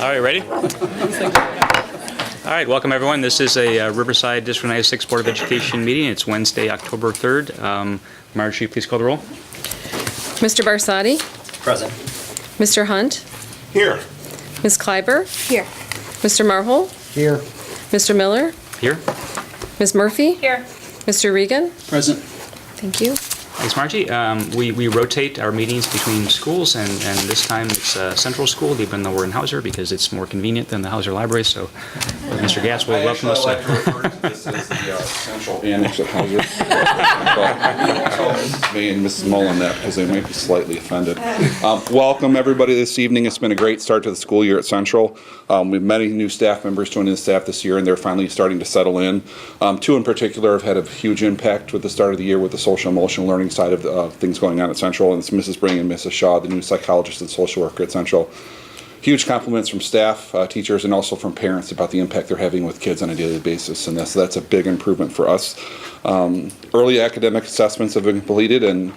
All right, ready? All right, welcome everyone. This is a Riverside District 96 Board of Education meeting. It's Wednesday, October 3rd. Marjorie, please call the roll. Mr. Barsati? Present. Mr. Hunt? Here. Ms. Kleiber? Here. Mr. Marhol? Here. Mr. Miller? Here. Ms. Murphy? Here. Mr. Regan? Present. Thank you. Thanks, Margie. We rotate our meetings between schools, and this time it's Central School, even though we're in Hauser, because it's more convenient than the Hauser Library. So Mr. Gass will welcome us. I like to refer to this as the Central Annex at Hauser. But me and Mrs. Mullen that, because they might be slightly offended. Welcome, everybody, this evening. It's been a great start to the school year at Central. We have many new staff members joining the staff this year, and they're finally starting to settle in. Two in particular have had a huge impact with the start of the year with the social and emotional learning side of things going on at Central, and it's Mrs. Bring and Mrs. Shaw, the new psychologist and social worker at Central. Huge compliments from staff, teachers, and also from parents about the impact they're having with kids on a daily basis, and that's a big improvement for us. Early academic assessments have been completed, and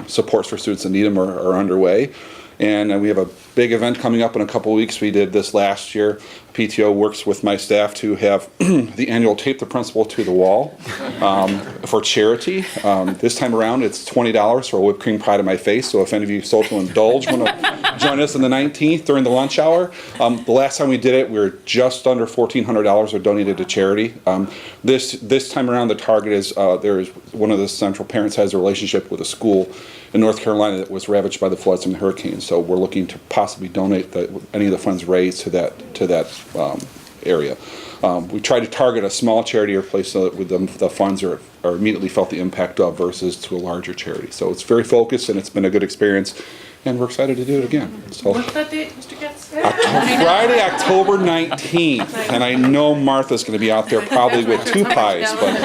supports for students that need them are underway. And we have a big event coming up in a couple weeks. We did this last year. PTO works with my staff to have the annual Tape the Principal to the Wall for charity. This time around, it's $20 for a whipped cream pie to my face. So if any of you social indulge want to join us on the 19th during the lunch hour. The last time we did it, we were just under $1,400 were donated to charity. This time around, the target is there is one of the Central parents has a relationship with a school in North Carolina that was ravaged by the floods and the hurricanes. So we're looking to possibly donate any of the funds raised to that area. We try to target a small charity or place with the funds are immediately felt the impact of versus to a larger charity. So it's very focused, and it's been a good experience, and we're excited to do it again. So What's that date, Mr. Getz? Friday, October 19th, and I know Martha's going to be out there probably with 2 pies, but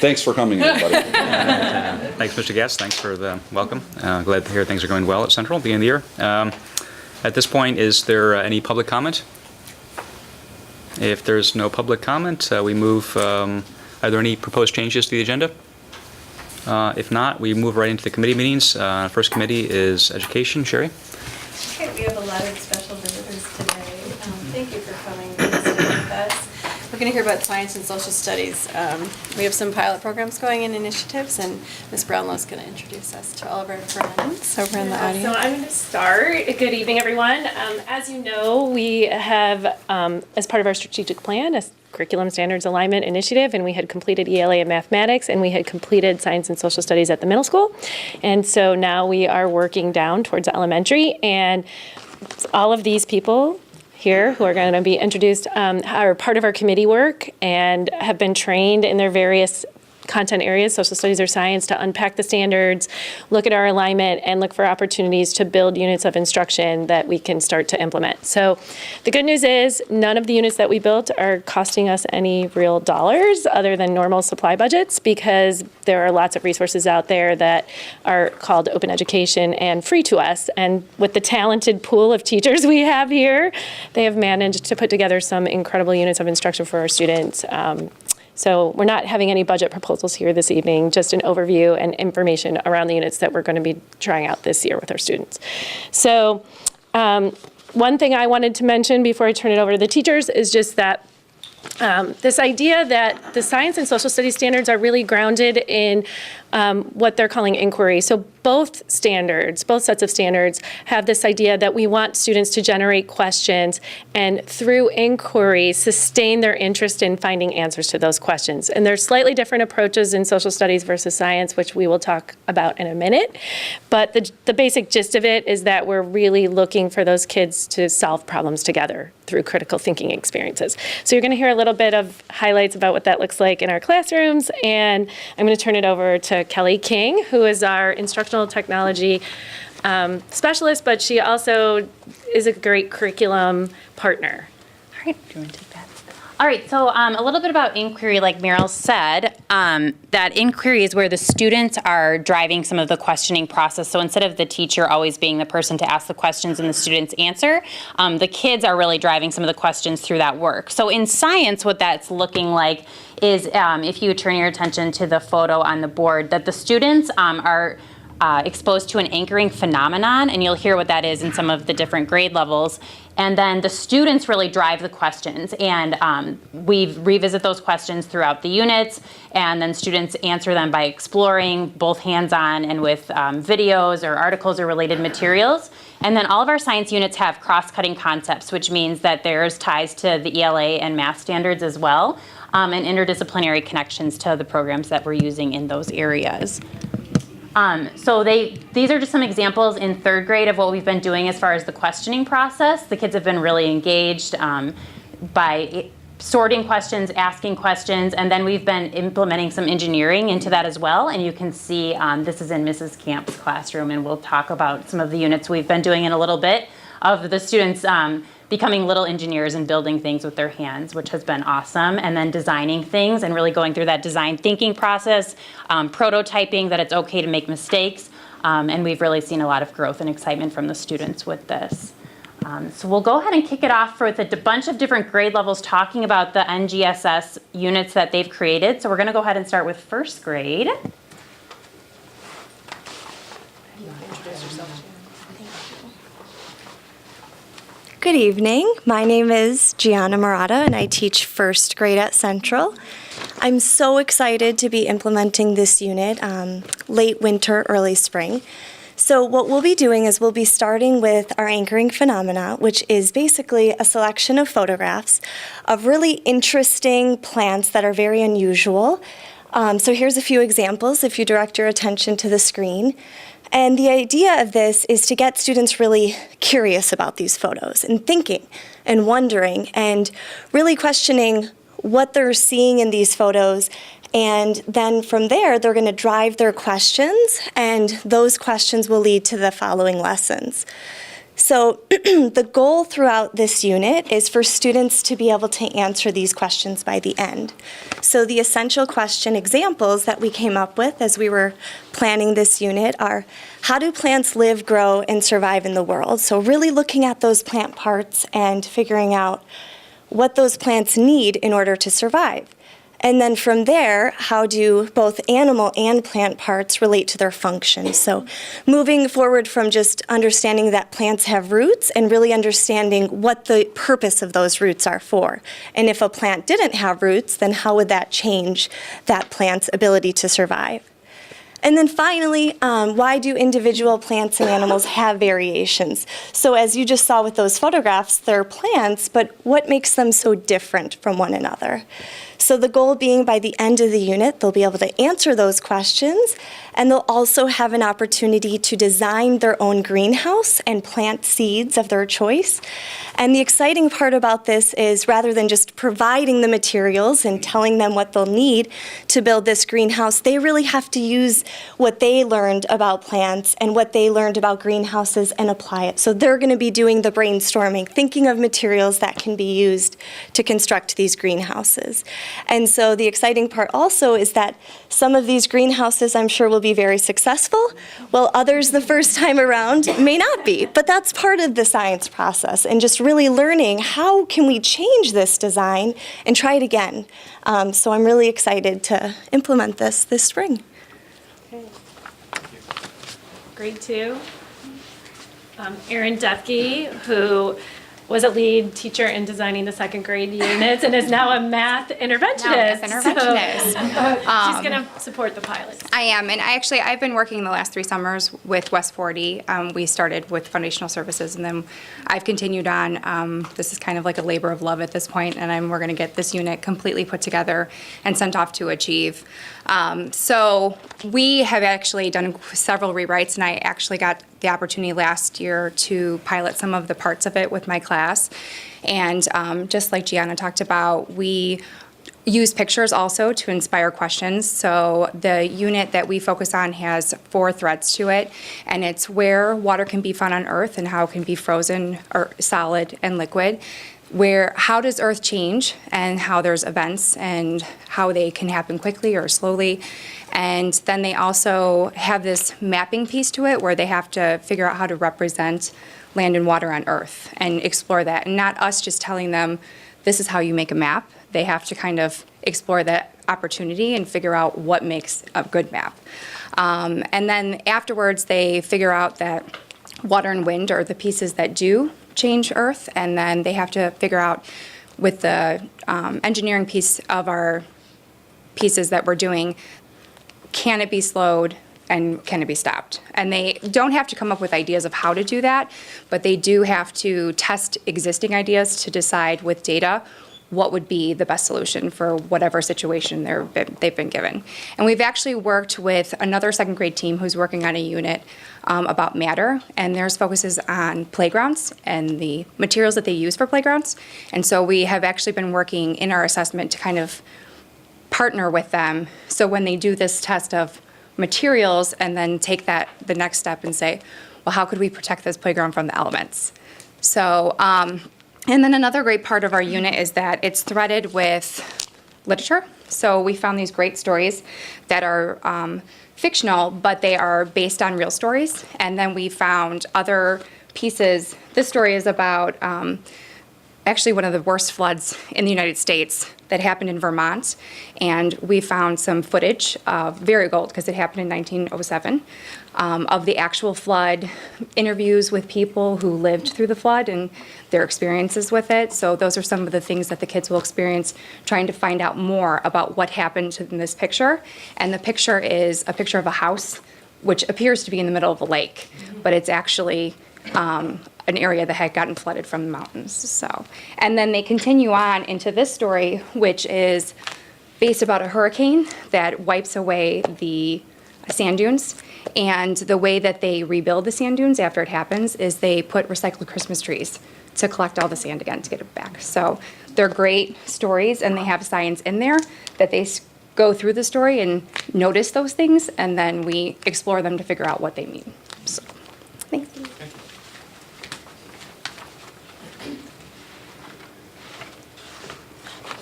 thanks for coming, everybody. Thanks, Mr. Gass. Thanks for the welcome. Glad to hear things are going well at Central at the beginning of the year. At this point, is there any public comment? If there's no public comment, we move. Are there any proposed changes to the agenda? If not, we move right into the committee meetings. First committee is Education. Sherry? Okay, we have a lot of special visitors today. Thank you for coming to visit with us. We're going to hear about science and social studies. We have some pilot programs going in initiatives, and Ms. Brownlow's going to introduce us to all of our friends over in the audience. So I'm going to start. Good evening, everyone. As you know, we have, as part of our strategic plan, a curriculum standards alignment initiative, and we had completed ELA and mathematics, and we had completed science and social studies at the middle school. And so now we are working down towards elementary, and all of these people here who are going to be introduced are part of our committee work and have been trained in their various content areas, social studies or science, to unpack the standards, look at our alignment, and look for opportunities to build units of instruction that we can start to implement. So the good news is none of the units that we built are costing us any real dollars other than normal supply budgets, because there are lots of resources out there that are called open education and free to us. And with the talented pool of teachers we have here, they have managed to put together some incredible units of instruction for our students. So we're not having any budget proposals here this evening, just an overview and information around the units that we're going to be trying out this year with our students. So one thing I wanted to mention before I turn it over to the teachers is just that this idea that the science and social studies standards are really grounded in what they're calling inquiry. So both standards, both sets of standards, have this idea that we want students to generate questions and through inquiry sustain their interest in finding answers to those questions. And there's slightly different approaches in social studies versus science, which we will talk about in a minute. But the basic gist of it is that we're really looking for those kids to solve problems together through critical thinking experiences. So you're going to hear a little bit of highlights about what that looks like in our classrooms, and I'm going to turn it over to Kelly King, who is our instructional technology specialist, but she also is a great curriculum partner. All right, do you want to take that? All right, so a little bit about inquiry, like Meryl said, that inquiry is where the students are driving some of the questioning process. So instead of the teacher always being the person to ask the questions and the students answer, the kids are really driving some of the questions through that work. So in science, what that's looking like is, if you turn your attention to the photo on the board, that the students are exposed to an anchoring phenomenon, and you'll hear what that is in some of the different grade levels. And then the students really drive the questions, and we revisit those questions throughout the units, and then students answer them by exploring, both hands-on and with videos or articles or related materials. And then all of our science units have cross-cutting concepts, which means that there's ties to the ELA and math standards as well, and interdisciplinary connections to the programs that we're using in those areas. So these are just some examples in third grade of what we've been doing as far as the questioning process. The kids have been really engaged by sorting questions, asking questions, and then we've been implementing some engineering into that as well. And you can see this is in Mrs. Camp's classroom, and we'll talk about some of the units we've been doing in a little bit of the students becoming little engineers and building things with their hands, which has been awesome, and then designing things and really going through that design thinking process, prototyping that it's okay to make mistakes, and we've really seen a lot of growth and excitement from the students with this. So we'll go ahead and kick it off with a bunch of different grade levels talking about the NGSS units that they've created. So we're going to go ahead and start with first grade. Good evening. My name is Gianna Murata, and I teach first grade at Central. I'm so excited to be implementing this unit late winter, early spring. So what we'll be doing is we'll be starting with our anchoring phenomena, which is basically a selection of photographs of really interesting plants that are very unusual. So here's a few examples if you direct your attention to the screen. And the idea of this is to get students really curious about these photos and thinking and wondering and really questioning what they're seeing in these photos. And then from there, they're going to drive their questions, and those questions will lead to the following lessons. So the goal throughout this unit is for students to be able to answer these questions by the end. So the essential question examples that we came up with as we were planning this unit are, how do plants live, grow, and survive in the world? So really looking at those plant parts and figuring out what those plants need in order to survive. And then from there, how do both animal and plant parts relate to their functions? So moving forward from just understanding that plants have roots and really understanding what the purpose of those roots are for. And if a plant didn't have roots, then how would that change that plant's ability to survive? And then finally, why do individual plants and animals have variations? So as you just saw with those photographs, they're plants, but what makes them so different from one another? So the goal being by the end of the unit, they'll be able to answer those questions, and they'll also have an opportunity to design their own greenhouse and plant seeds of their choice. And the exciting part about this is rather than just providing the materials and telling them what they'll need to build this greenhouse, they really have to use what they learned about plants and what they learned about greenhouses and apply it. So they're going to be doing the brainstorming, thinking of materials that can be used to construct these greenhouses. And so the exciting part also is that some of these greenhouses I'm sure will be very successful, while others the first time around may not be. But that's part of the science process, and just really learning how can we change this design and try it again. So I'm really excited to implement this spring. Okay. Grade 2. Erin Defke, who was a lead teacher in designing the second grade units and is now a math interventionist. She's going to support the pilots. I am, and I've been working the last 3 summers with West 40. We started with foundational services, and then I've continued on. This is kind of like a labor of love at this point, and we're going to get this unit completely put together and sent off to Achieve. So we have actually done several rewrites, and I actually got the opportunity last year to pilot some of the parts of it with my class. And just like Gianna talked about, we use pictures also to inspire questions. So the unit that we focus on has 4 threads to it, and it's where water can be found on Earth and how it can be frozen or solid and liquid. How does Earth change, and how there's events and how they can happen quickly or slowly. And then they also have this mapping piece to it where they have to figure out how to represent land and water on Earth and explore that. And not us just telling them, this is how you make a map. they have to kind of explore that opportunity and figure out what makes a good map. And then afterwards, they figure out that water and wind are the pieces that do change Earth, and then they have to figure out with the engineering piece of our pieces that we're doing, can it be slowed and can it be stopped? And they don't have to come up with ideas of how to do that, but they do have to test existing ideas to decide with data what would be the best solution for whatever situation they've been given. And we've actually worked with another second grade team who's working on a unit about matter, and theirs focuses on playgrounds and the materials that they use for playgrounds. And so we have actually been working in our assessment to kind of partner with them, so when they do this test of materials and then take that the next step and say, well, how could we protect this playground from the elements? So, and then another great part of our unit is that it's threaded with literature. So we found these great stories that are fictional, but they are based on real stories. And then we found other pieces. This story is about actually one of the worst floods in the United States that happened in Vermont. And we found some footage, very old because it happened in 1907, of the actual flood, interviews with people who lived through the flood and their experiences with it. So those are some of the things that the kids will experience, trying to find out more about what happened in this picture. And the picture is a picture of a house, which appears to be in the middle of a lake, but it's actually an area that had gotten flooded from the mountains. So, and then they continue on into this story, which is based about a hurricane that wipes away the sand dunes. And the way that they rebuild the sand dunes after it happens is they put recycled Christmas trees to collect all the sand again to get it back. So they're great stories, and they have science in there that they go through the story and notice those things, and then we explore them to figure out what they mean. So, thanks.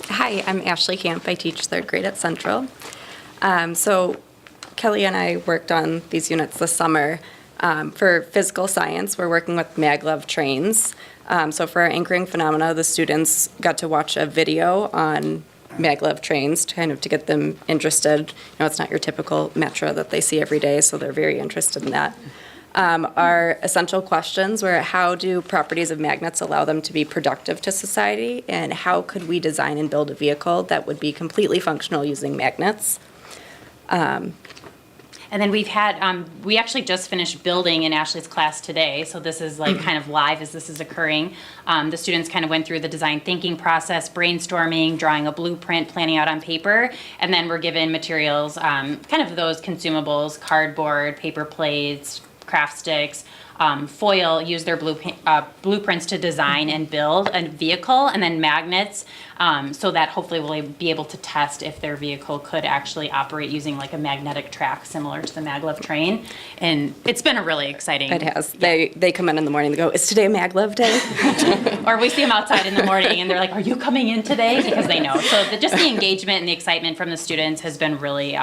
Hi, I'm Ashley Camp. I teach third grade at Central. So Kelly and I worked on these units this summer. For physical science, we're working with maglev trains. So for our anchoring phenomena, the students got to watch a video on maglev trains to get them interested. You know, it's not your typical metro that they see every day, so they're very interested in that. Our essential questions were, how do properties of magnets allow them to be productive to society, and how could we design and build a vehicle that would be completely functional using magnets? And then we've had, we actually just finished building in Ashley's class today, so this is like kind of live as this is occurring. The students kind of went through the design thinking process, brainstorming, drawing a blueprint, planning out on paper, and then we're given materials, kind of those consumables, cardboard, paper plates, craft sticks, foil, use their blueprints to design and build a vehicle, and then magnets, so that hopefully we'll be able to test if their vehicle could actually operate using like a magnetic track similar to the maglev train. And it's been a really exciting. It has. Yeah. They come in the morning and go, is today maglev day? Or we see them outside in the morning and they're like, are you coming in today? Because they know. So just the engagement and the excitement from the students has been really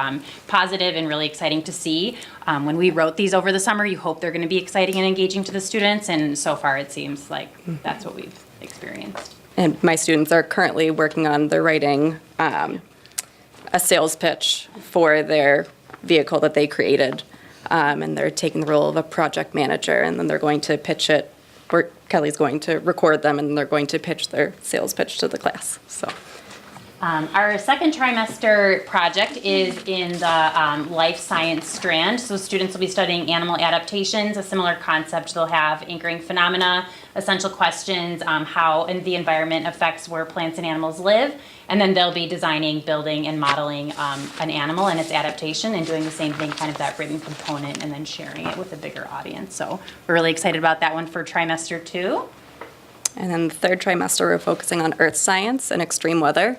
positive and really exciting to see. When we wrote these over the summer, you hope they're going to be exciting and engaging to the students, and so far it seems like that's what we've experienced. And my students are currently working on, they're writing a sales pitch for their vehicle that they created, and they're taking the role of a project manager, and then they're going to pitch it, or Kelly's going to record them, and they're going to pitch their sales pitch to the class. So. Our second trimester project is in the life science strand. So students will be studying animal adaptations, a similar concept. They'll have anchoring phenomena, essential questions, how the environment affects where plants and animals live. And then they'll be designing, building, and modeling an animal and its adaptation, and doing the same thing, kind of that written component, and then sharing it with a bigger audience. So we're really excited about that one for trimester 2. And then the third trimester, we're focusing on earth science and extreme weather.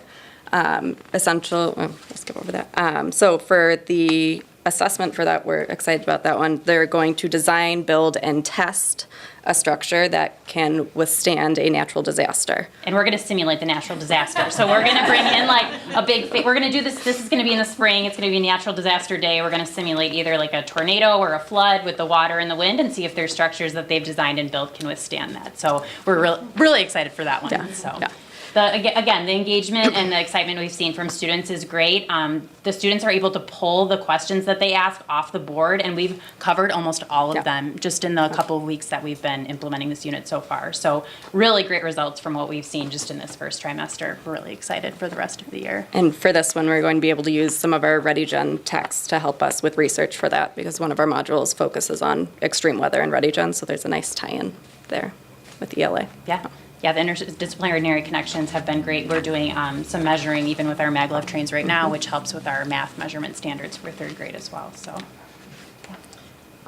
Let's skip over that. So for the assessment for that, we're excited about that one. They're going to design, build, and test a structure that can withstand a natural disaster. And we're going to simulate the natural disaster. So we're going to bring in like a big, we're going to do this is going to be in the spring, it's going to be a natural disaster day. We're going to simulate either like a tornado or a flood with the water and the wind, and see if their structures that they've designed and built can withstand that. So we're really excited for that one. Yeah. So. Yeah. Again, the engagement and the excitement we've seen from students is great. The students are able to pull the questions that they ask off the board, and we've covered almost all of them just in the couple of weeks that we've been implementing this unit so far. So really great results from what we've seen just in this first trimester. We're really excited for the rest of the year. And for this one, we're going to be able to use some of our ReadyGen techs to help us with research for that, because one of our modules focuses on extreme weather and ReadyGen, so there's a nice tie-in there with ELA. Yeah. Yeah, the interdisciplinary connections have been great. We're doing some measuring even with our maglev trains right now, which helps with our math measurement standards for third grade as well.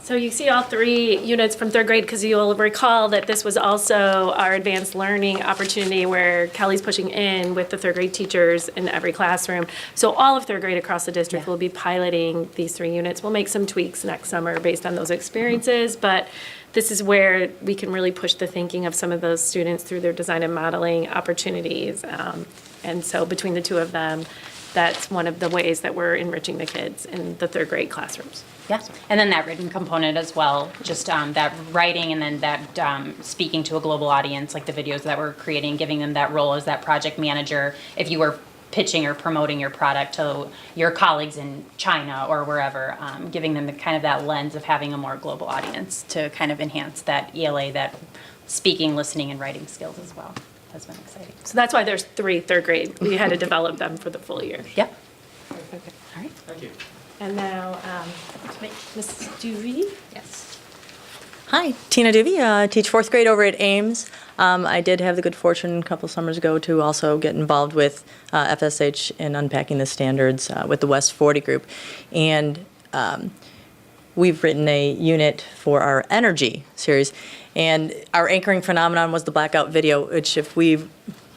So you see all 3 units from third grade, because you'll recall that this was also our advanced learning opportunity where Kelly's pushing in with the third grade teachers in every classroom. So all of third grade across the district will be piloting these 3 units. We'll make some tweaks next summer based on those experiences, but this is where we can really push the thinking of some of those students through their design and modeling opportunities. And so between the 2 of them, that's one of the ways that we're enriching the kids in the third grade classrooms. Yeah, and then that written component as well, just that writing and then that speaking to a global audience, like the videos that we're creating, giving them that role as that project manager. If you were pitching or promoting your product to your colleagues in China or wherever, giving them the kind of that lens of having a more global audience to kind of enhance that ELA, that speaking, listening, and writing skills as well. Has been exciting. So that's why there's 3 third grade. We had to develop them for the full year. Yep. Okay. All right. Thank you. And now, Mrs. Dewey? Yes. Hi, Tina Duvey, teach 4th grade over at Ames. I did have the good fortune a couple summers ago to also get involved with FSH in unpacking the standards with the West 40 group. And we've written a unit for our energy series. And our anchoring phenomenon was the blackout video, which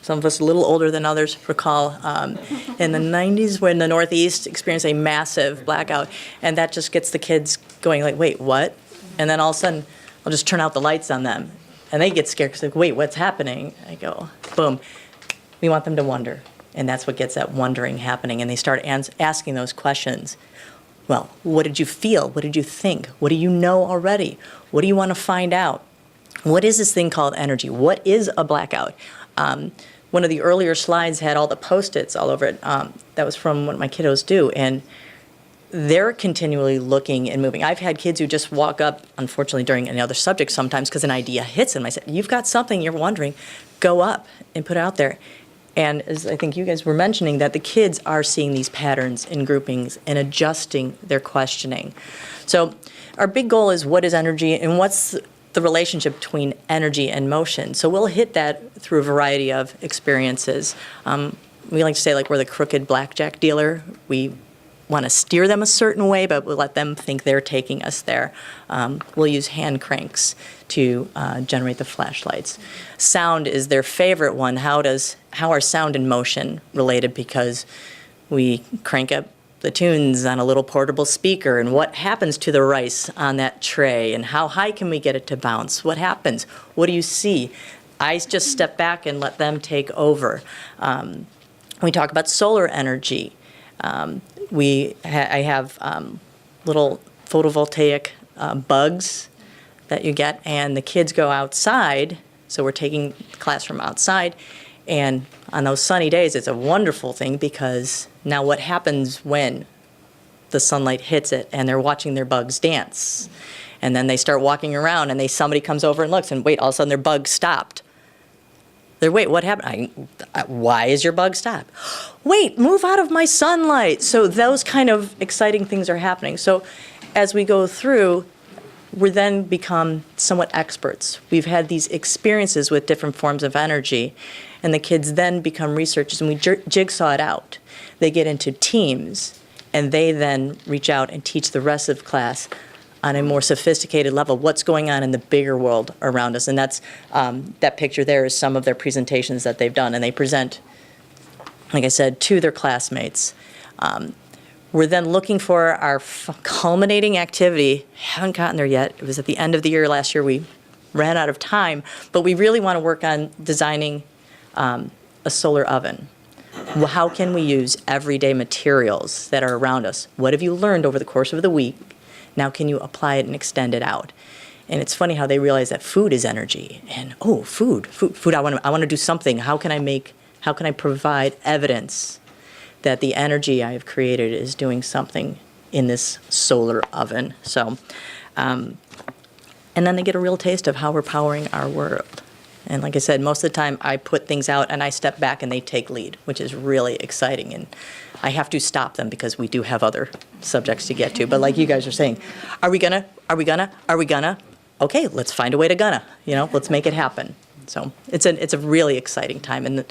some of us a little older than others recall, in the 90s when the Northeast experienced a massive blackout. And that just gets the kids going like, wait, what? And then all of a sudden, I'll just turn out the lights on them. And they get scared because they're like, wait, what's happening? I go, boom. We want them to wonder. And that's what gets that wondering happening. And they start asking those questions. Well, what did you feel? What did you think? What do you know already? What do you want to find out? What is this thing called energy? What is a blackout? One of the earlier slides had all the Post-its all over it. That was from what my kiddos do. And they're continually looking and moving. I've had kids who just walk up, unfortunately, during any other subject sometimes because an idea hits them. I said, you've got something you're wondering. Go up and put it out there. And as I think you guys were mentioning, that the kids are seeing these patterns and groupings and adjusting their questioning. So our big goal is what is energy and what's the relationship between energy and motion. So we'll hit that through a variety of experiences. We like to say like we're the crooked blackjack dealer. We want to steer them a certain way, but we'll let them think they're taking us there. We'll use hand cranks to generate the flashlights. Sound is their favorite one. How are sound and motion related? Because we crank up the tunes on a little portable speaker, and what happens to the rice on that tray, and how high can we get it to bounce? What happens? What do you see? I just step back and let them take over. We talk about solar energy. I have little photovoltaic bugs that you get, and the kids go outside, so we're taking the classroom outside, and on those sunny days, it's a wonderful thing because now what happens when the sunlight hits it and they're watching their bugs dance? And then they start walking around and somebody comes over and looks and wait, all of a sudden their bug stopped. They're, wait, what happened? Why is your bug stopped? Wait, move out of my sunlight. So those kind of exciting things are happening. So as we go through, we then become somewhat experts. We've had these experiences with different forms of energy, and the kids then become researchers, and we jigsaw it out. They get into teams, and they then reach out and teach the rest of the class on a more sophisticated level what's going on in the bigger world around us. And that's that picture there is some of their presentations that they've done, and they present, like I said, to their classmates. We're then looking for our culminating activity. Haven't gotten there yet. It was at the end of the year last year. We ran out of time, but we really want to work on designing a solar oven. Well, how can we use everyday materials that are around us? What have you learned over the course of the week? Now can you apply it and extend it out? And it's funny how they realize that food is energy. And food, I want to do something. How can How can I provide evidence that the energy I have created is doing something in this solar oven? So, and then they get a real taste of how we're powering our world. And like I said, most of the time I put things out and I step back and they take lead, which is really exciting. And I have to stop them because we do have other subjects to get to. But like you guys are saying, are we gonna? Okay, let's find a way to gonna, let's make it happen. So it's a really exciting time. And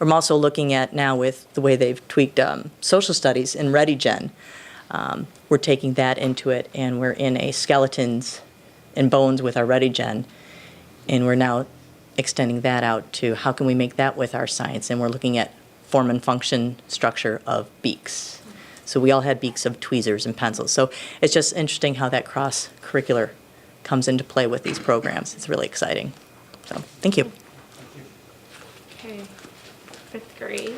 I'm also looking at now with the way they've tweaked social studies in ReadyGen. We're taking that into it, and we're in a skeletons and bones with our ReadyGen, and we're now extending that out to how can we make that with our science, and we're looking at form and function structure of beaks. So we all had beaks of tweezers and pencils. So it's just interesting how that cross-curricular comes into play with these programs. It's really exciting. So thank you. Okay, 5th grade.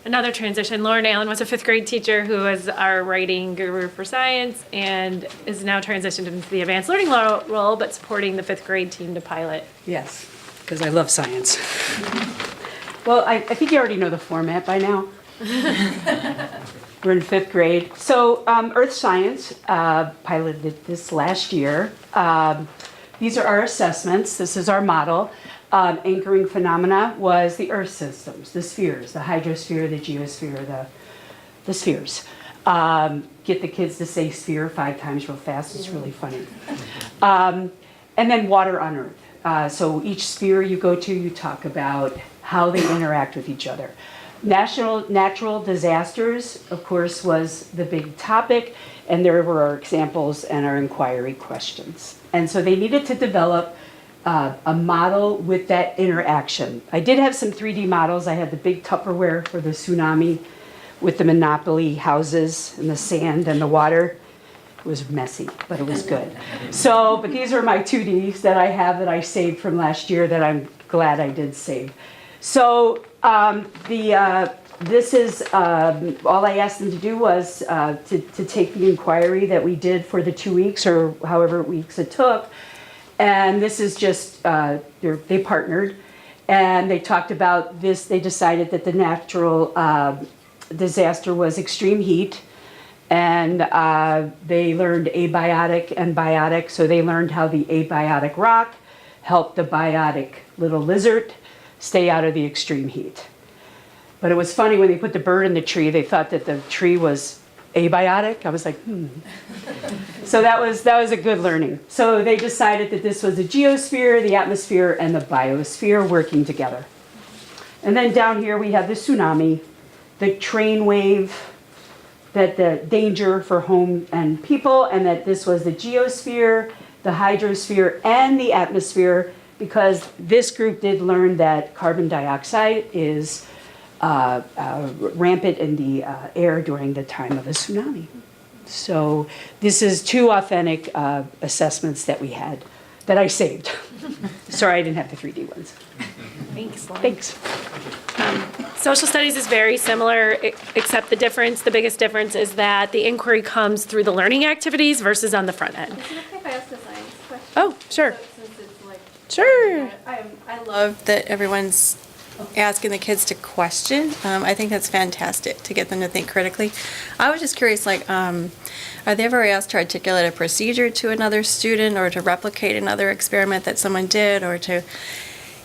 Another transition. Lauren Allen was a 5th grade teacher who was our writing guru for science and is now transitioned into the advanced learning role, but supporting the 5th grade team to pilot. Yes, because I love science. Well, I think you already know the format by now. We're in 5th grade. So Earth Science piloted this last year. These are our assessments. This is our model. Anchoring phenomena was the Earth systems, the spheres, the hydrosphere, the geosphere, the spheres. Get the kids to say sphere 5 times real fast. It's really funny. And then water on Earth. So each sphere you go to, you talk about how they interact with each other. Natural disasters, of course, was the big topic, and there were our examples and our inquiry questions. And so they needed to develop a model with that interaction. I did have some 3D models. I had the big Tupperware for the tsunami with the Monopoly houses and the sand and the water. It was messy, but it was good. So, but these are my 2Ds that I have that I saved from last year that I'm glad I did save. So this is, all I asked them to do was to take the inquiry that we did for the 2 weeks or however weeks it took. And this is just, they partnered and they talked about this. They decided that the natural disaster was extreme heat. And they learned abiotic and biotic. So they learned how the abiotic rock helped the biotic little lizard stay out of the extreme heat. But it was funny when they put the bird in the tree, they thought that the tree was abiotic. I was like, So that was a good learning. So they decided that this was the geosphere, the atmosphere, and the biosphere working together. And then down here we have the tsunami, the train wave, that the danger for home and people, and that this was the geosphere, the hydrosphere, and the atmosphere, because this group did learn that carbon dioxide is rampant in the air during the time of a tsunami. So this is 2 authentic assessments that we had, that I saved. Sorry, I didn't have the 3D ones. Thanks, Lauren. Thanks. Social studies is very similar, except the biggest difference is that the inquiry comes through the learning activities versus on the front end. Is it okay if I ask a science question? Oh, sure. Since it's like. Sure. I love that everyone's asking the kids to question. I think that's fantastic to get them to think critically. I was just curious, are they ever asked to articulate a procedure to another student or to replicate another experiment that someone did or to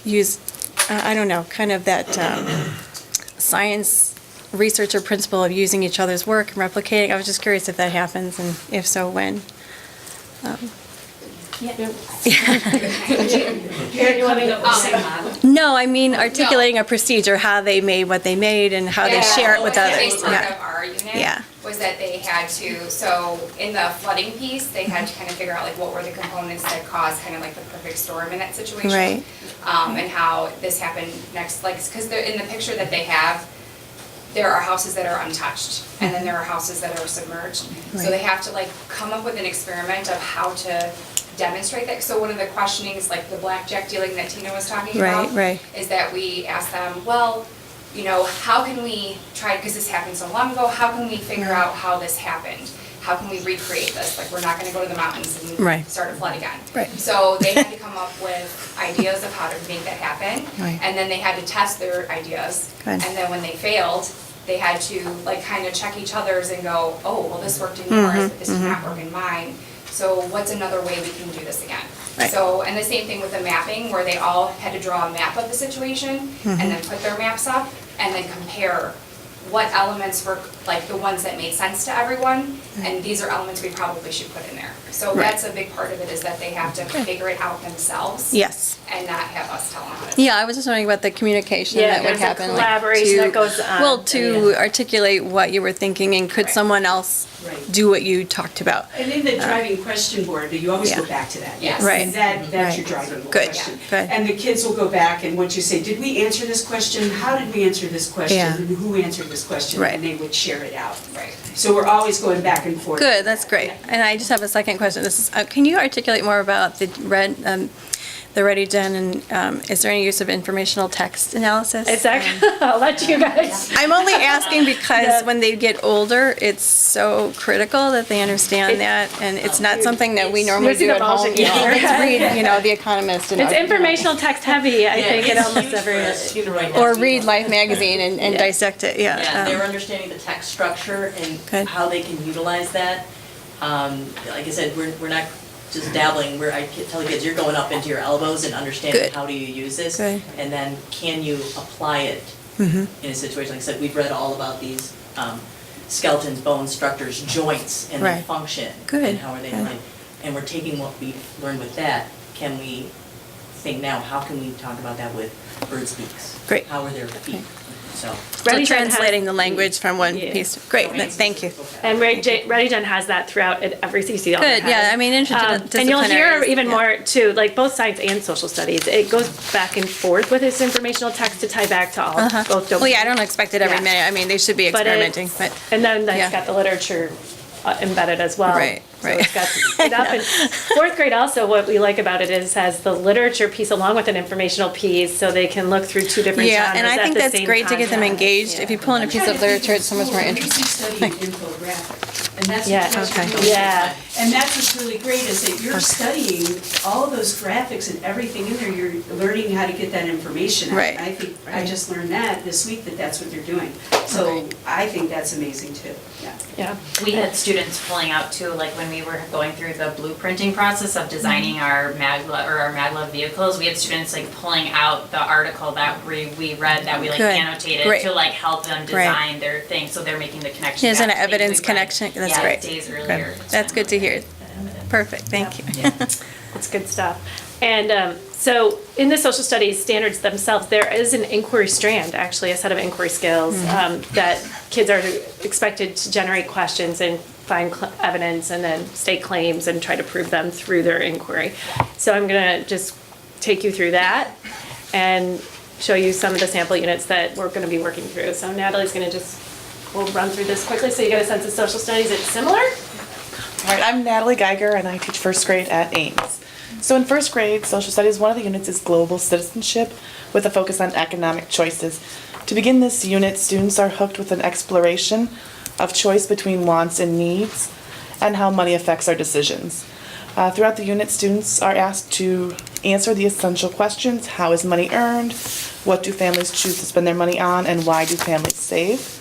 use, I don't know, kind of that science researcher principle of using each other's work and replicating? I was just curious if that happens and if so, when. No, I mean articulating a procedure, how they made what they made and how they share it with others. Part of our unit Yeah. was that they had to, so in the flooding piece, they had to kind of figure out like what were the components that caused kind of like the perfect storm in that situation. Right. And how this happened next, like, because in the picture that they have, there are houses that are untouched, and then there are houses that are submerged. So they have to like come up with an experiment of how to demonstrate that. So one of the questionings, like the blackjack dealing that Tina was talking about, Right. is that we asked them, well, you know, how can we try, because this happened so long ago, how can we figure out how this happened? how can we recreate this? Like, we're not gonna go to the mountains and Right. start a flood again. Right. So they had to come up with ideas of how to make that happen. Right. And then they had to test their ideas. Good. And then when they failed, they had to like kind of check each other's and go, oh, well, this worked in yours, but this did not work in mine. So what's another way we can do this again? Right. So, and the same thing with the mapping, where they all had to draw a map of the situation and then put their maps up and then compare what elements were like the ones that made sense to everyone, and these are elements we probably should put in there. So Right. that's a big part of it, is that they have to figure it out themselves. Yes. And not have us tell them how to. Yeah, I was just wondering about the communication Yeah, that would there's a happen. collaboration that goes on. Well, to articulate what you were thinking, and could Right. someone else Right. do what you talked about? And in the driving question board, you always go Yeah. back to that. Yes. Right. And that's your Right. driving Good, question. good. And the kids will go back, and once you say, did we answer this question? How did we answer this question? Yeah. And who answered this question? Right. And they would share it out. Right. So we're always going back and forth. Good, that's great. And I just have a second question. This is, can you articulate more about the Ready Gen, and is there any use of informational text analysis? It's actually, I'll let you guys. I'm only asking because Yeah. when they get older, it's so critical that they understand that, and it's not something that we normally Using do a at home. motion You know, keyboard. It's read, The Economist and It's informational text heavy, I think, in almost every. or read Life magazine and dissect it. Yeah, Yeah. they're understanding the text structure Good. and how they can utilize that. Like I said, we're not just dabbling, I tell the kids, you're going up into your elbows and understanding Good. how do you use this. Good. And then can you apply it in a situation, like I said, we've read all about these skeletons, bones, structures, joints, and their Right. function. Good. And how are they Good. related. And we're taking what we learned with that, can we think now, how can we talk about that with birds' beaks? Great. How are their feet? So. Ready So Gen has- translating the language from one Yeah. piece. Great, thank you. And Ready Gen has that throughout at every CC. Good, yeah, I mean, And you'll hear interdisciplinaries, even yeah. more too, like both science and social studies. It goes back and forth with its informational text to tie back to all, both domains. Well, yeah, I don't expect it every Yeah. minute. I mean, they should be But experimenting, it's- but. And then yeah. that's got the literature embedded as well. Right, right. So it's got it up. And fourth grade also, what we like about it is has the literature piece along with an informational piece, so they can look through two different genres Yeah, and I at think the that's same great to get them time. engaged. If you pull in a piece of literature, it's so much more interesting. Studying infographics, and that's Yeah, what that's okay. what those Yeah. are. And that's what's really great, is that you're studying all of those graphics and everything in there, you're learning how to get that information out. Right. And I think, I just learned that this week, that's what they're doing. So I think that's amazing too, yeah. Yeah. We had students pulling out too, like when we were going through the blueprinting process of designing our maglev vehicles, we had students like pulling out the article that we read that we like Good. annotated Great. to like help them Great. design their thing, so they're making the connection. Here's an back to things evidence we read, connection. That's yeah, great. days Good. earlier. That's good to hear. Perfect, thank you. It's good stuff. And so in the social studies standards themselves, there is an inquiry strand, actually, a set of inquiry skills that kids are expected to generate questions and find evidence and then state claims and try to prove them through their inquiry. So I'm going to just take you through that and show you some of the sample units that we're going to be working through. So Natalie's going to we'll run through this quickly so you get a sense of social studies. It's similar. All right, I'm Natalie Geiger and I teach first grade at Ames. So in first grade, social studies, one of the units is global citizenship with a focus on economic choices. To begin this unit, students are hooked with an exploration of choice between wants and needs and how money affects our decisions. Throughout the unit, students are asked to answer the essential questions: how is money earned, what do families choose to spend their money on, and why do families save?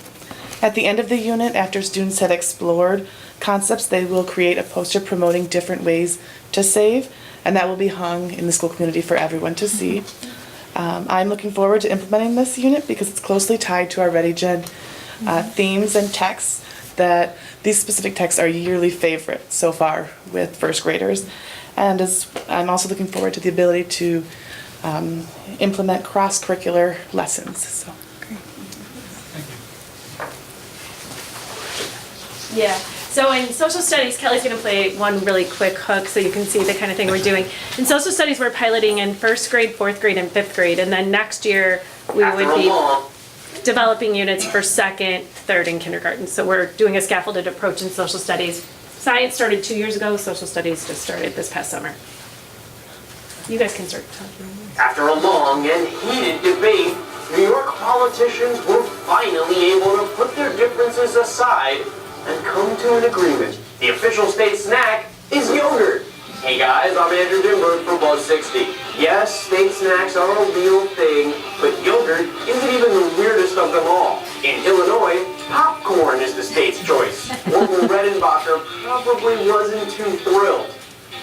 At the end of the unit, after students have explored concepts, they will create a poster promoting different ways to save, and that will be hung in the school community for everyone to see. I'm looking forward to implementing this unit because it's closely tied to our Ready Gen themes and texts. That these specific texts are yearly favorites so far with first graders, and I'm also looking forward to the ability to implement cross-curricular lessons. So. Yeah. So in social studies, Kelly's going to play one really quick hook so you can see the kind of thing we're doing. In social studies, we're piloting in first grade, fourth grade, and fifth grade. And then next year, we would be developing units for second, third, and kindergarten. So we're doing a scaffolded approach in social studies. Science started 2 years ago. Social studies just started this past summer. You guys can start talking. After a long and heated debate, New York politicians were finally able to put their differences aside and come to an agreement. The official state snack is yogurt. Hey guys, I'm Andrew Dimberg for Buzz 60. Yes, state snacks are a real thing, but yogurt isn't even the weirdest of them all. In Illinois, popcorn is the state's choice. Orville Redenbacher probably wasn't too thrilled.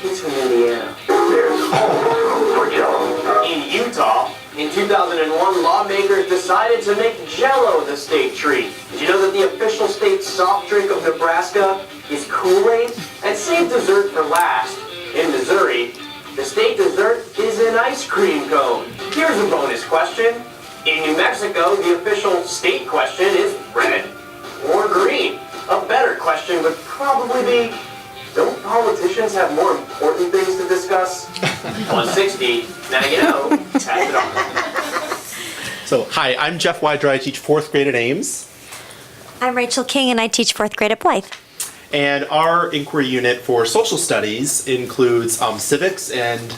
He's from Indiana. There's home for Jell-O. In Utah, in 2001, lawmakers decided to make Jell-O the state treat. Did you know that the official state soft drink of Nebraska is Kool-Aid? And save dessert for last. In Missouri, the state dessert is an ice cream cone. Here's a bonus question. In New Mexico, the official state question is red or green. A better question would probably be, don't politicians have more important things to discuss? 160, now you know, pass it on. So, hi, I'm Jeff Widra. I teach 4th grade at Ames. I'm Rachel King, and I teach 4th grade at Blythe. And our inquiry unit for social studies includes civics and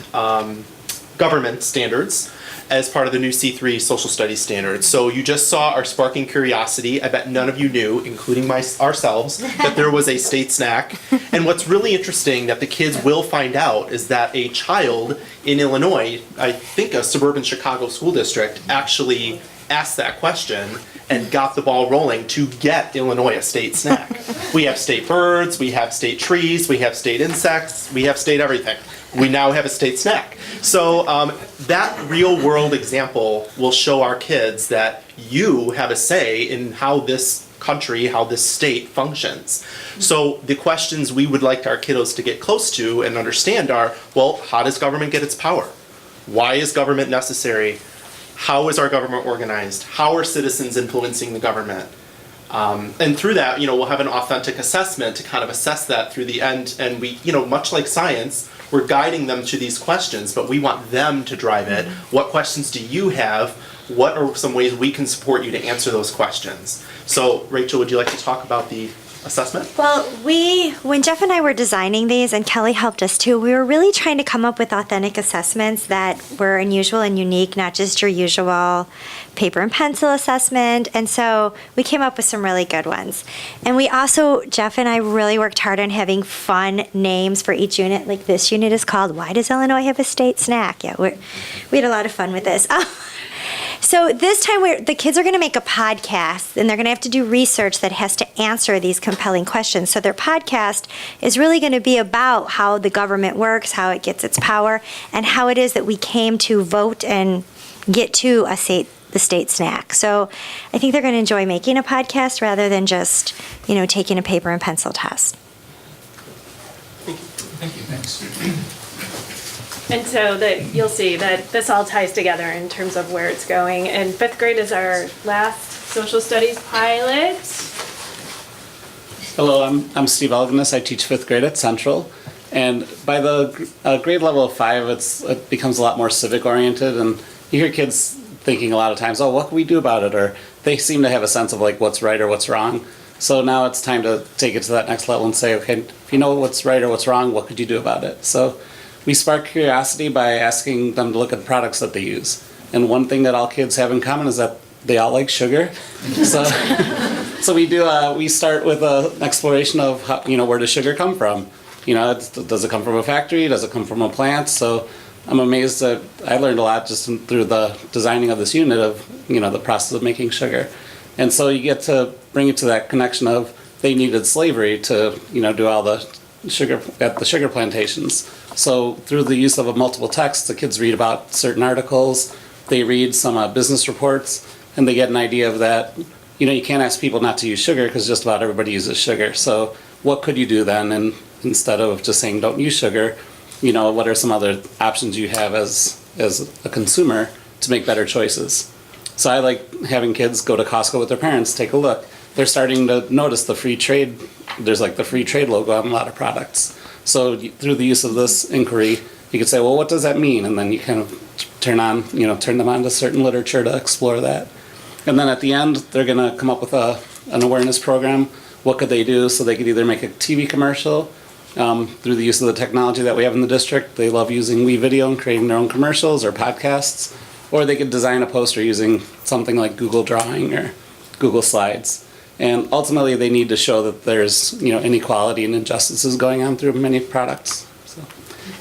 government standards as part of the new C3 social studies standards. So you just saw our sparking curiosity. I bet none of you knew, including ourselves, that there was a state snack. And what's really interesting that the kids will find out is that a child in Illinois, I think a suburban Chicago school district, actually asked that question and got the ball rolling to get Illinois a state snack. We have state birds, we have state trees, we have state insects, we have state everything. We now have a state snack. So that real world example will show our kids that you have a say in how this country, how this state functions. So the questions we would like our kiddos to get close to and understand are, well, how does government get its power? Why is government necessary? How is our government organized? How are citizens influencing the government? And through that, we'll have an authentic assessment to kind of assess that through the end. And we, much like science, we're guiding them to these questions, but we want them to drive it. What questions do you have? What are some ways we can support you to answer those questions? So, Rachel, would you like to talk about the assessment? Well, when Jeff and I were designing these, and Kelly helped us too, we were really trying to come up with authentic assessments that were unusual and unique, not just your usual paper and pencil assessment. And so we came up with some really good ones. And we also, Jeff and I really worked hard on having fun names for each unit. Like this unit is called, Why Does Illinois Have a State Snack? Yeah, we had a lot of fun with this. So this time the kids are going to make a podcast, and they're going to have to do research that has to answer these compelling questions. So their podcast is really going to be about how the government works, how it gets its power, and how it is that we came to vote and get to the state snack. So I think they're going to enjoy making a podcast rather than just, taking a paper and pencil test. Thank you. Thanks. And so that you'll see that this all ties together in terms of where it's going. And 5th grade is our last social studies pilot. Hello, I'm Steve Alganis. I teach 5th grade at Central. And by the grade level of 5, it becomes a lot more civic oriented. And you hear kids thinking a lot of times, oh, what can we do about it? Or they seem to have a sense of like what's right or what's wrong. So now it's time to take it to that next level and say, okay, if you know what's right or what's wrong, what could you do about it? So we spark curiosity by asking them to look at the products that they use. And one thing that all kids have in common is that they all like sugar. So we start with an exploration of how, where does sugar come from? Does it come from a factory? Does it come from a plant? So I'm amazed that I learned a lot just through the designing of this unit of, the process of making sugar. And so you get to bring it to that connection of they needed slavery to, do all the sugar at the sugar plantations. So through the use of multiple texts, the kids read about certain articles, they read some business reports, and they get an idea of that. You can't ask people not to use sugar because just about everybody uses sugar. So what could you do then? And instead of just saying don't use sugar, what are some other options you have as a consumer to make better choices? So I like having kids go to Costco with their parents, take a look. They're starting to notice the free trade. There's like the free trade logo on a lot of products. So through the use of this inquiry, you could say, well, what does that mean? And then you kind of turn them on to certain literature to explore that. And then at the end, they're going to come up with an awareness program. What could they do? So they could either make a TV commercial through the use of the technology that we have in the district. They love using WeVideo and creating their own commercials or podcasts. Or they could design a poster using something like Google Drawing or Google Slides. And ultimately, they need to show that there's inequality and injustices going on through many products. So,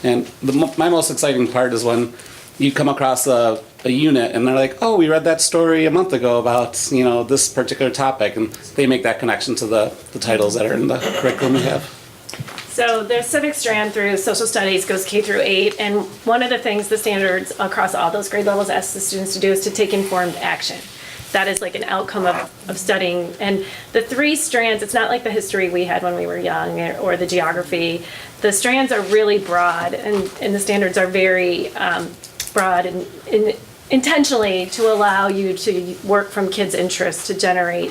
and my most exciting part is when you come across a unit and they're like, oh, we read that story a month ago about this particular topic, and they make that connection to the titles that are in the curriculum we have. So the civic strand through social studies goes K through 8, and one of the things the standards across all those grade levels ask the students to do is to take informed action. That is like an outcome of studying. And the 3 strands, it's not like the history we had when we were young or the geography. The strands are really broad, and the standards are very broad and intentionally to allow you to work from kids' interests to generate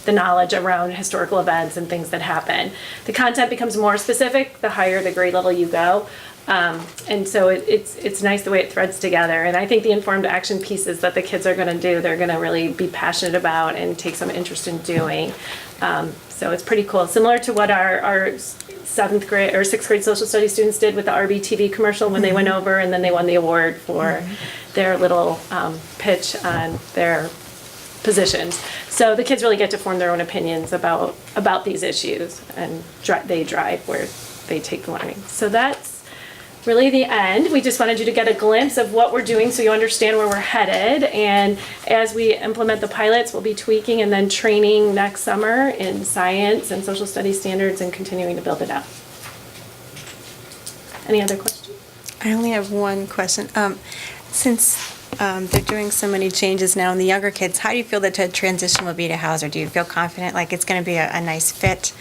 the knowledge around historical events and things that happen. The content becomes more specific the higher the grade level you go. And so it's nice the way it threads together. And I think the informed action pieces that the kids are going to do, they're going to really be passionate about and take some interest in doing. So it's pretty cool. Similar to what our 7th grade or 6th grade social studies students did with the RBTV commercial when they went over and then they won the award for their little pitch on their positions. So the kids really get to form their own opinions about these issues, and they drive where they take the learning. So that's really the end. We just wanted you to get a glimpse of what we're doing so you understand where we're headed. And as we implement the pilots, we'll be tweaking and then training next summer in science and social studies standards and continuing to build it out. Any other questions? I only have one question. Since they're doing so many changes now in the younger kids, how do you feel that the transition will be to Hauser? Do you feel confident, like it's going to be a nice fit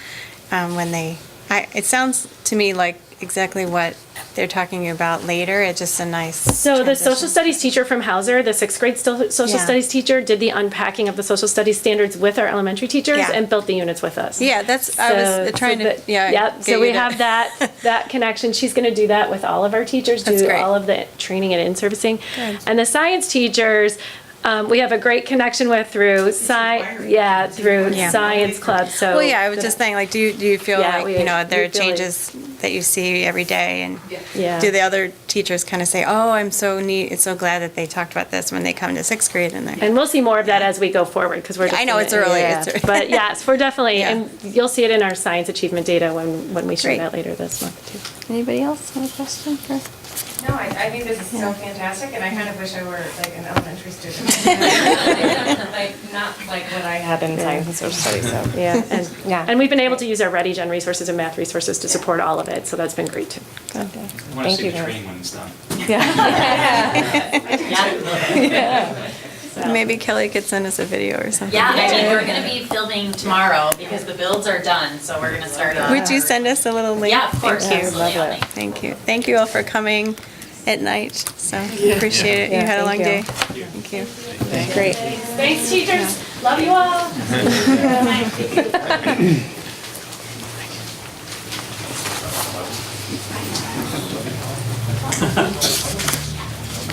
when they... it sounds to me like exactly what they're talking about later. It's just a nice So the social studies teacher from Hauser, the 6th grade social studies teacher, did the unpacking of the social studies standards with our elementary teachers and built the units with us. Yeah, I was trying to... So we have that connection. She's going to do that with all of our teachers, all of the training and in-servicing. And the science teachers, we have a great connection with through science club. So I was just saying, like, do you feel like there are changes that you see every day, and do the other teachers kind of say, oh, I'm so glad that they talked about this when they come to 6th grade, and we'll see more of that as we go forward because we're I know it's early, but yes, we're definitely and you'll see it in our science achievement data when we share that later this month too. Anybody else have a question for? No, I think this is so fantastic, and I kind of wish I were like an elementary student. Like, not like what I had in science and social studies. So. And we've been able to use our ReadyGen resources and math resources to support all of it, so that's been great too. I want to see the training when it's done. Maybe Kelly could send us a video or something. Yeah, I mean, we're going to be filming tomorrow because the builds are done, so we're going to start. Would you send us a little link? Yeah, of course. Thank you. Lovely. Thank you. Thank you all for coming at night. So appreciate it. You had a long day. Thank you. Great. Thanks, teachers. Love you all.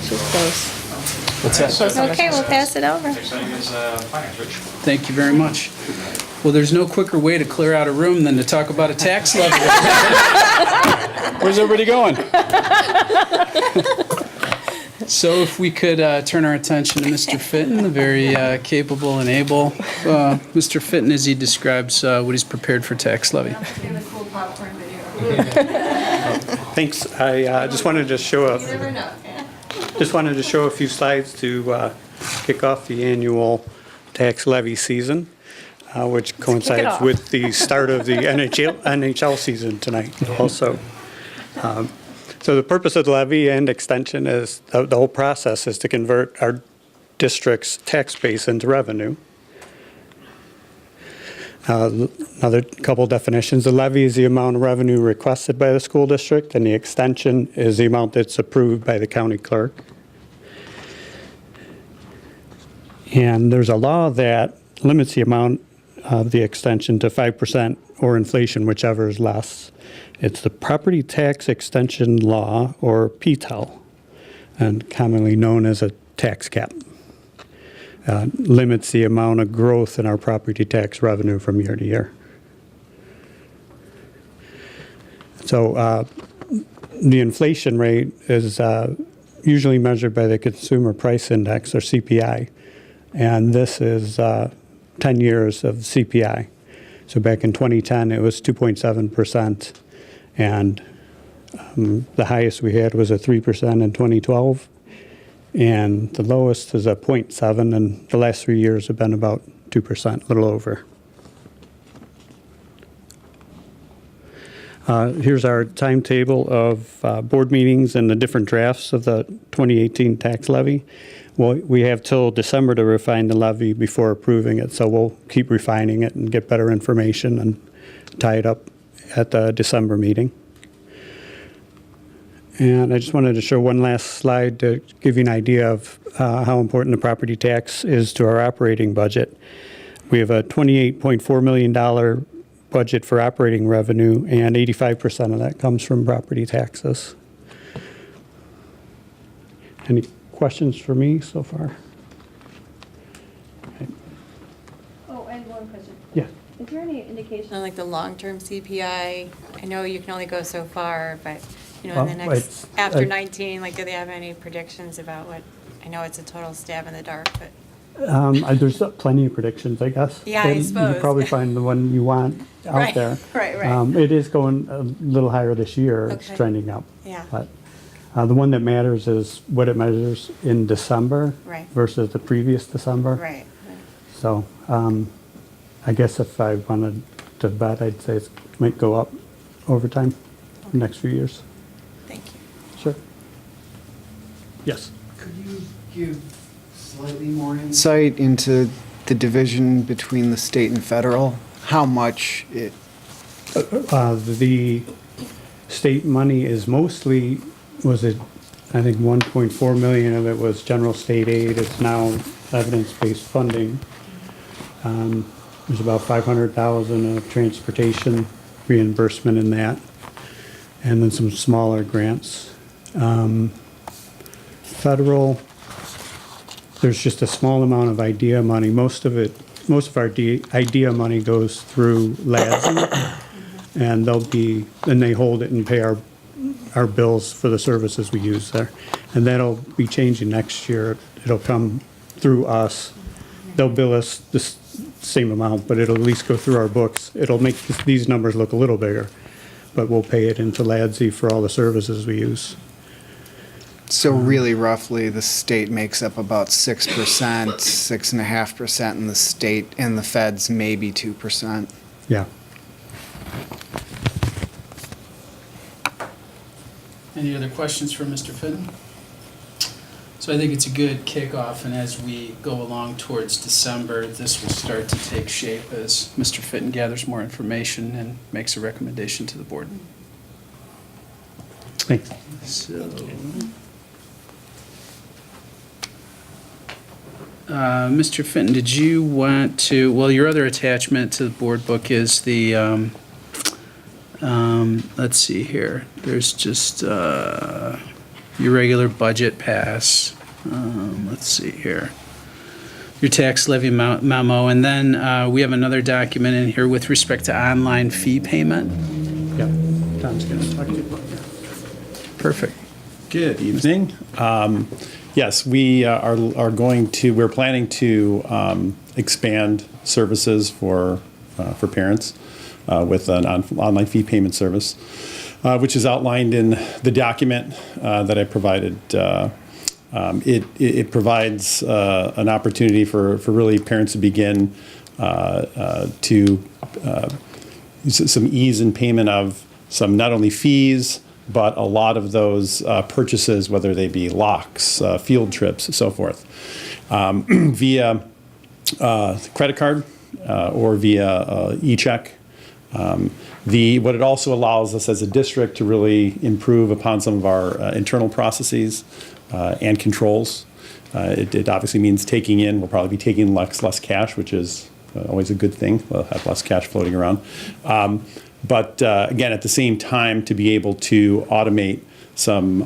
She's close. What's that? Okay, we'll pass it over. Thank you very much. Well, there's no quicker way to clear out a room than to talk about a tax levy. Where's everybody going? So if we could turn our attention to Mr. Fitton, the very capable and able Mr. Fitton, as he describes what he's prepared for tax levy. Thanks. I just wanted to show a few slides to kick off the annual tax levy season, which coincides with the start of the NHL season tonight also. So the purpose of the levy and extension is, the whole process is to convert our district's tax base into revenue. Another couple definitions. The levy is the amount of revenue requested by the school district, and the extension is the amount that's approved by the county clerk. And there's a law that limits the amount of the extension to 5% or inflation, whichever is less. It's the Property Tax Extension Law, or PTEL, and commonly known as a tax cap. Limits the amount of growth in our property tax revenue from year to year. So the inflation rate is usually measured by the Consumer Price Index, or CPI, and this is 10 years of CPI. So back in 2010, it was 2.7%, and the highest we had was a 3% in 2012, and the lowest is a 0.7, and the last 3 years have been about 2%, a little over. Here's our timetable of board meetings and the different drafts of the 2018 tax levy. Well, we have till December to refine the levy before approving it, so we'll keep refining it and get better information and tie it up at the December meeting. And I just wanted to show one last slide to give you an idea of how important the property tax is to our operating budget. We have a $28.4 million budget for operating revenue, and 85% of that comes from property taxes. Any questions for me so far? Okay. Oh, I have one question. Yeah. Is there any indication on like the long-term CPI? I know you can only go so far, but you know, in the next, after 19, like, do they have any predictions about what, I know it's a total stab in the dark, but. There's plenty of predictions, I guess. Yeah, I You suppose. could probably find the one you want out Right, there. right. It is going a little higher this year. It's Okay. trending up. Yeah. But the one that matters is what it measures in December Right. versus the previous December. Right. So I guess if I wanted to bet, I'd say it might go up over time, the next few years. Thank you. Sure. Yes. Could you give slightly more insight into the division between the state and federal? How much it? The state money is mostly, I think 1.4 million of it was general state aid. It's now evidence-based funding. There's about 500,000 of transportation reimbursement in that, and then some smaller grants. Federal, there's just a small amount of IDEA money. Most of our IDEA money goes through LADSI, and they hold it and pay our bills for the services we use there. And that'll be changing next year. It'll come through us. They'll bill us the same amount, but it'll at least go through our books. It'll make these numbers look a little bigger, but we'll pay it into LADSI for all the services we use. So really roughly, the state makes up about 6%, 6.5%, and the state and the feds maybe 2%. Yeah. Any other questions for Mr. Fitton? So I think it's a good kickoff, and as we go along towards December, this will start to take shape as Mr. Fitton gathers more information and makes a recommendation to the board. Thanks. So, Mr. Fenton, did you want to, well, your other attachment to the board book is the, let's see here, there's just your regular budget pass. Let's see here. Your tax levy memo, and then we have another document in here with respect to online fee payment. Yeah, Tom's going to talk to you about that. Perfect. Good evening. Yes, we're planning to expand services for parents with an online fee payment service, which is outlined in the document that I provided. It provides an opportunity for really parents to begin to some ease in payment of some not only fees, but a lot of those purchases, whether they be locks, field trips, so forth, via credit card or via e-check. What it also allows us as a district to really improve upon some of our internal processes and controls. It obviously means we'll probably be taking less cash, which is always a good thing. We'll have less cash floating around. But again, at the same time, to be able to automate some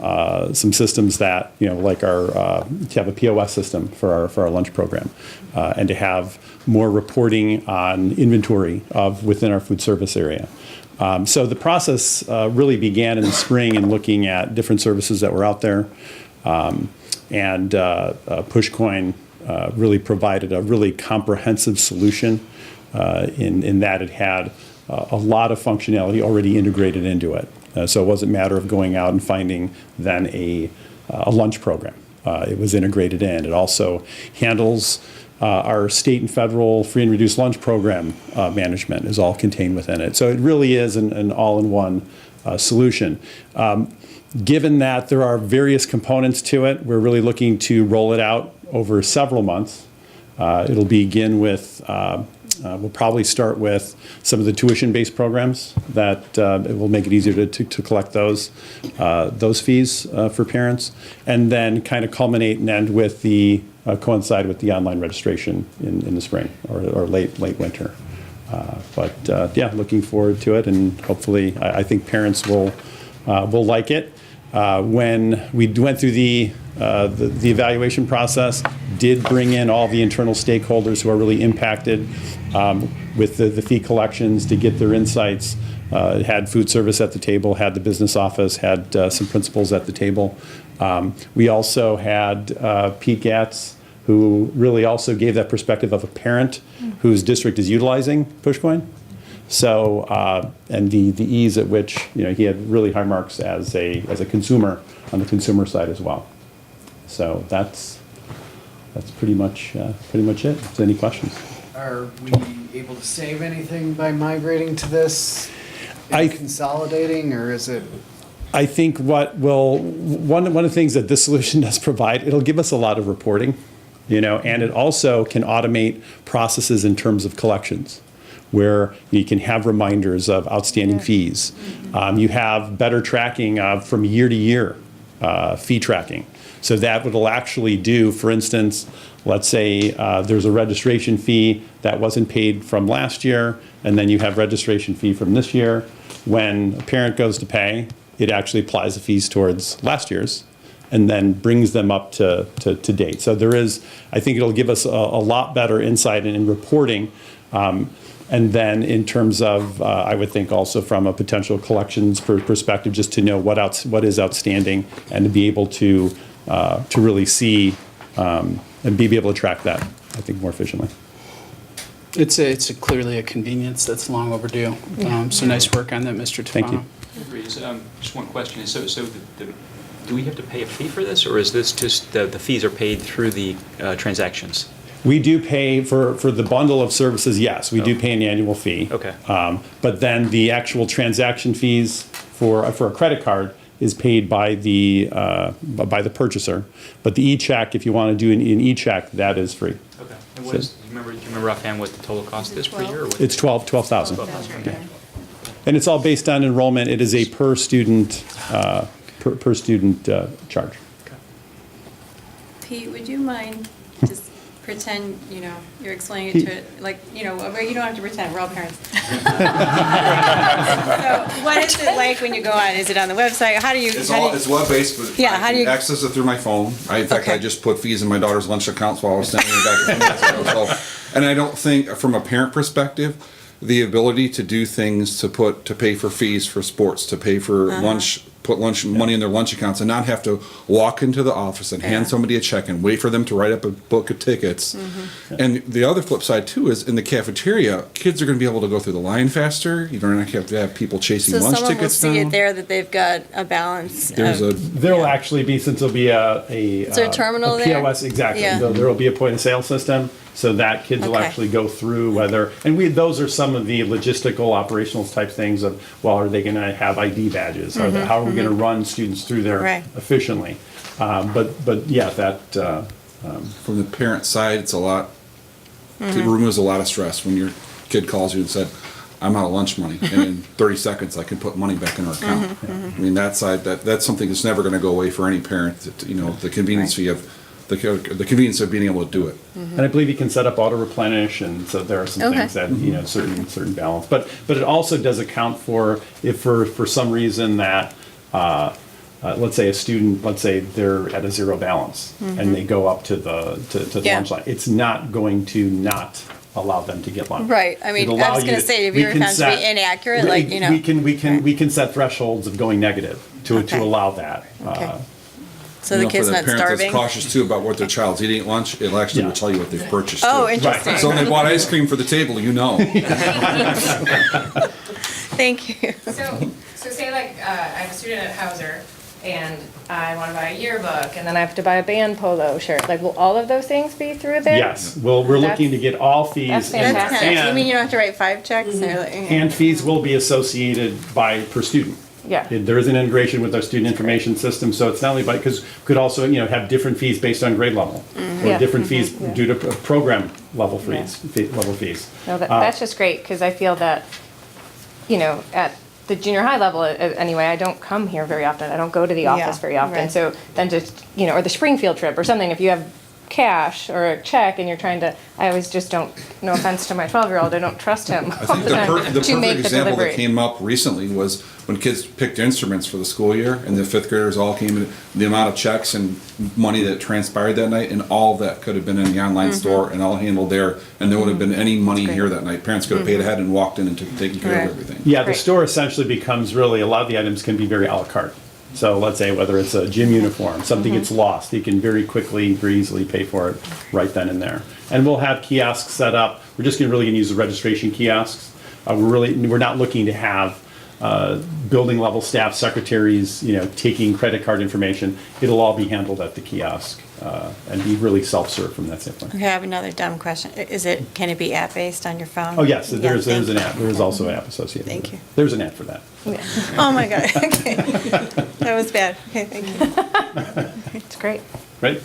systems that, like to have a POS system for our lunch program, and to have more reporting on inventory within our food service area. So the process really began in the spring in looking at different services that were out there, and Pushcoin really provided a really comprehensive solution in that it had a lot of functionality already integrated into it. So it wasn't a matter of going out and finding then a lunch program. It was integrated in. It also handles our state and federal free and reduced lunch program management is all contained within it. So it really is an all-in-one solution. Given that there are various components to it, we're really looking to roll it out over several months. It'll begin with, we'll probably start with some of the tuition-based programs that it will make it easier to collect those fees for parents, and then kind of culminate and end with the coincide with the online registration in the spring or late winter. Yeah, looking forward to it, and hopefully I think parents will like it. When we went through the evaluation process, did bring in all the internal stakeholders who are really impacted with the fee collections to get their insights. Had food service at the table, had the business office, had some principals at the table. We also had Pete Gatz, who really also gave that perspective of a parent whose district is utilizing Pushcoin. So, and the ease at which, he had really high marks as a consumer on the consumer side as well. So that's pretty much it. If there's any questions? Are we able to save anything by migrating to this? Consolidating, or is it? I think one of the things that this solution does provide, it'll give us a lot of reporting, and it also can automate processes in terms of collections, where you can have reminders of outstanding fees. You have better tracking from year to year fee tracking. So that will actually do, for instance, let's say there's a registration fee that wasn't paid from last year, and then you have registration fee from this year. When a parent goes to pay, it actually applies the fees towards last year's and then brings them up to date. So I think it'll give us a lot better insight in reporting. And then in terms of, I would think also from a potential collections perspective, just to know what is outstanding and to be able to really see and be able to track that, I think, more efficiently. It's clearly a convenience that's long overdue. So nice work on that, Mr. Tufano. Thank you. Just one question. So do we have to pay a fee for this, or is this just the fees are paid through the transactions? We do pay for the bundle of services, yes. We do pay an annual fee. Okay. But then the actual transaction fees for a credit card is paid by the purchaser. But the e-check, if you want to do an e-check, that is free. Okay. And do you remember offhand what the total cost is per year? It's $12,000. Okay. And it's all based on enrollment. It is a per student charge. Pete, would you mind just pretend, you're explaining it to, you don't have to pretend, we're all parents. So what is it like when you go on? Is it on the website? It's web-based, but Yeah, I can access it through my phone. In fact, I just put fees in my daughter's lunch accounts while I was standing in the back. And I don't think, from a parent perspective, the ability to do things to pay for fees for sports, to pay for lunch, put lunch money in their lunch accounts, and not have to walk into the office and hand somebody a check and wait for them to write up a book of tickets. And the other flip side too is in the cafeteria, kids are going to be able to go through the line faster. You don't have to have people chasing lunch someone tickets will see down. it there that they've got a balance. There'll actually be, since there'll be Is there a terminal there? POS, exactly. Yeah. There will be a point of sale system, so that kids will actually go through those are some of the logistical, operational type things of, are they going to have ID badges? How are we going to run students through there efficiently? But yeah, that from the parent side, it's a lot. It removes a lot of stress when your kid calls you and said, "I'm out of lunch money," and in 30 seconds I can put money back in our account. I mean, that side, that's something that's never going to go away for any parent. The convenience fee of the convenience of being able to do it. And I believe you can set up auto replenish, and so there are some things that certain balance. But it also does account for if for some reason that let's say a student, they're at a zero balance and they go up to the lunch line. It's not going to not allow them to get lunch. Right. I mean, I was going to say, if you're found to be inaccurate, we can set thresholds of going negative to allow that. So the kid's not For the parent starving? that's cautious too about what their child's eating at lunch, it actually will tell you what they've purchased. Oh, too. interesting. So when they bought ice cream for the table, you know. Thank you. So say like, I have a student at Hauser, and I want to buy a yearbook, and then I have to buy a band polo shirt. Like, will all of those things be through there? Yes, well, we're looking to get all fees. That's fantastic. You mean you don't have to write 5 checks? And fees will be associated per student. Yeah. There is an integration with our student information system, so it's not only because could also, have different fees based on grade level. Or Yeah. different fees Yeah. due to program level fees, level fees. No, that's just great, because I feel that, at the junior high level anyway, I don't come here very often. I don't go to the office very often. right. So then just, or the Springfield trip or something, if you have cash or a check and you're trying to, I always just don't, no offense to my 12-year-old, I don't trust him I all think the the time perfect to make the example that delivery. came up recently was when kids picked instruments for the school year, and the 5th graders all came in, the amount of checks and money that transpired that night, and all of that could have been in the online store and all handled there, and there would have been any money here that night. Parents could have paid ahead and walked in and taken care of everything. Yeah, the store essentially becomes really, a lot of the items can be very à la carte. So let's say whether it's a gym uniform, something gets lost, you can very quickly, very easily pay for it right then and there. And we'll have kiosks set up. We're just really gonna use the registration kiosks. We're not looking to have building level staff, secretaries, taking credit card information. It'll all be handled at the kiosk and be really self-serve from that standpoint. Okay, I have another dumb question. Can it be app-based on your phone? Oh, yes, Yeah, there's thank an you. app. There is also an app associated with it. Thank you. There's an app for that. Oh, my God, okay. That was bad. Okay, thank you. It's great. Right?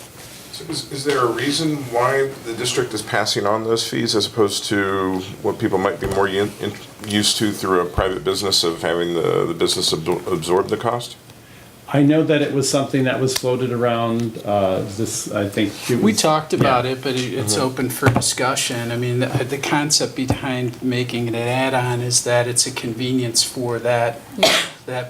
So is there a reason why the district is passing on those fees as opposed to what people might be more used to through a private business of having the business absorb the cost? I know that it was something that was floated around, I think it was. We talked about yeah. it, but it's Mhm. open for discussion. I mean, the concept behind making it an add-on is that it's a convenience for that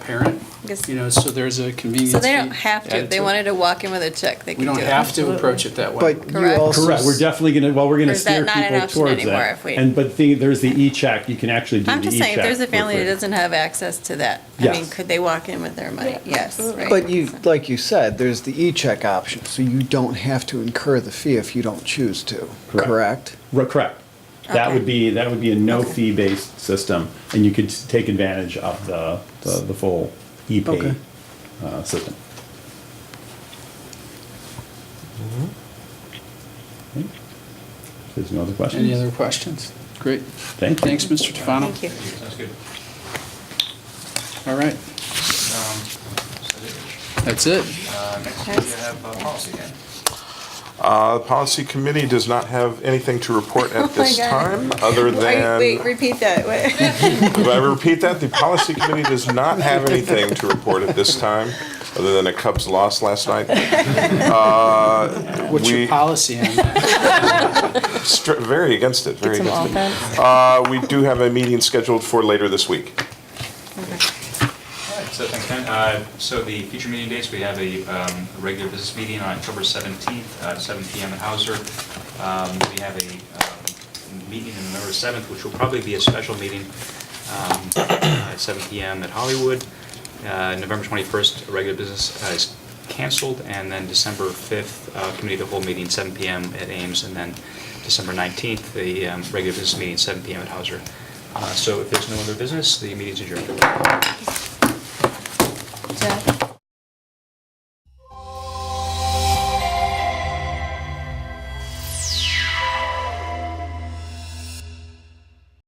parent. So there's a convenience. So they don't fee have to, if added they it. wanted to walk in with a check, they We could do don't it. have to approach it that way. But Correct. Correct, we're definitely gonna, we're Or gonna is that steer not an people option towards anymore that. if we- But there's the e-check, you can actually do the I'm e-check. just saying, if there's a for family that free. doesn't have access to that, I Yes. mean, could they walk in with their money? Yes, right. But like you said, there's the e-check option, so you don't have to incur the fee if you don't choose to, correct? Correct. That would be a no fee based system, and you could take advantage of the full e-pay Okay. system. Okay. There's no other questions? Any other questions? Great. Thank you. Thanks, Mr. Tofano. Thank you. Sounds good. All right. That's it. Next, we have policy again. The policy committee does not have anything to report Oh at this my God. time, other than. Wait, repeat that. Do I repeat that? The policy committee does not have anything to report at this time, other than a Cubs loss last night. What's your policy on that? Very against it, very Get some against it. We do have a meeting scheduled for later this week. All right, so thanks, Ken. So the future meeting dates, we have a regular business meeting on October 17th at 7 p.m. at Hauser. We have a meeting on November 7th, which will probably be a special meeting at 7 p.m. at Hollywood. November 21st, regular business is canceled, and then December 5th, committee of the whole meeting, 7 p.m. at Ames, and then December 19th, the regular business meeting, 7 p.m. at Hauser. So if there's no other business, the meeting's adjourned. Jeff?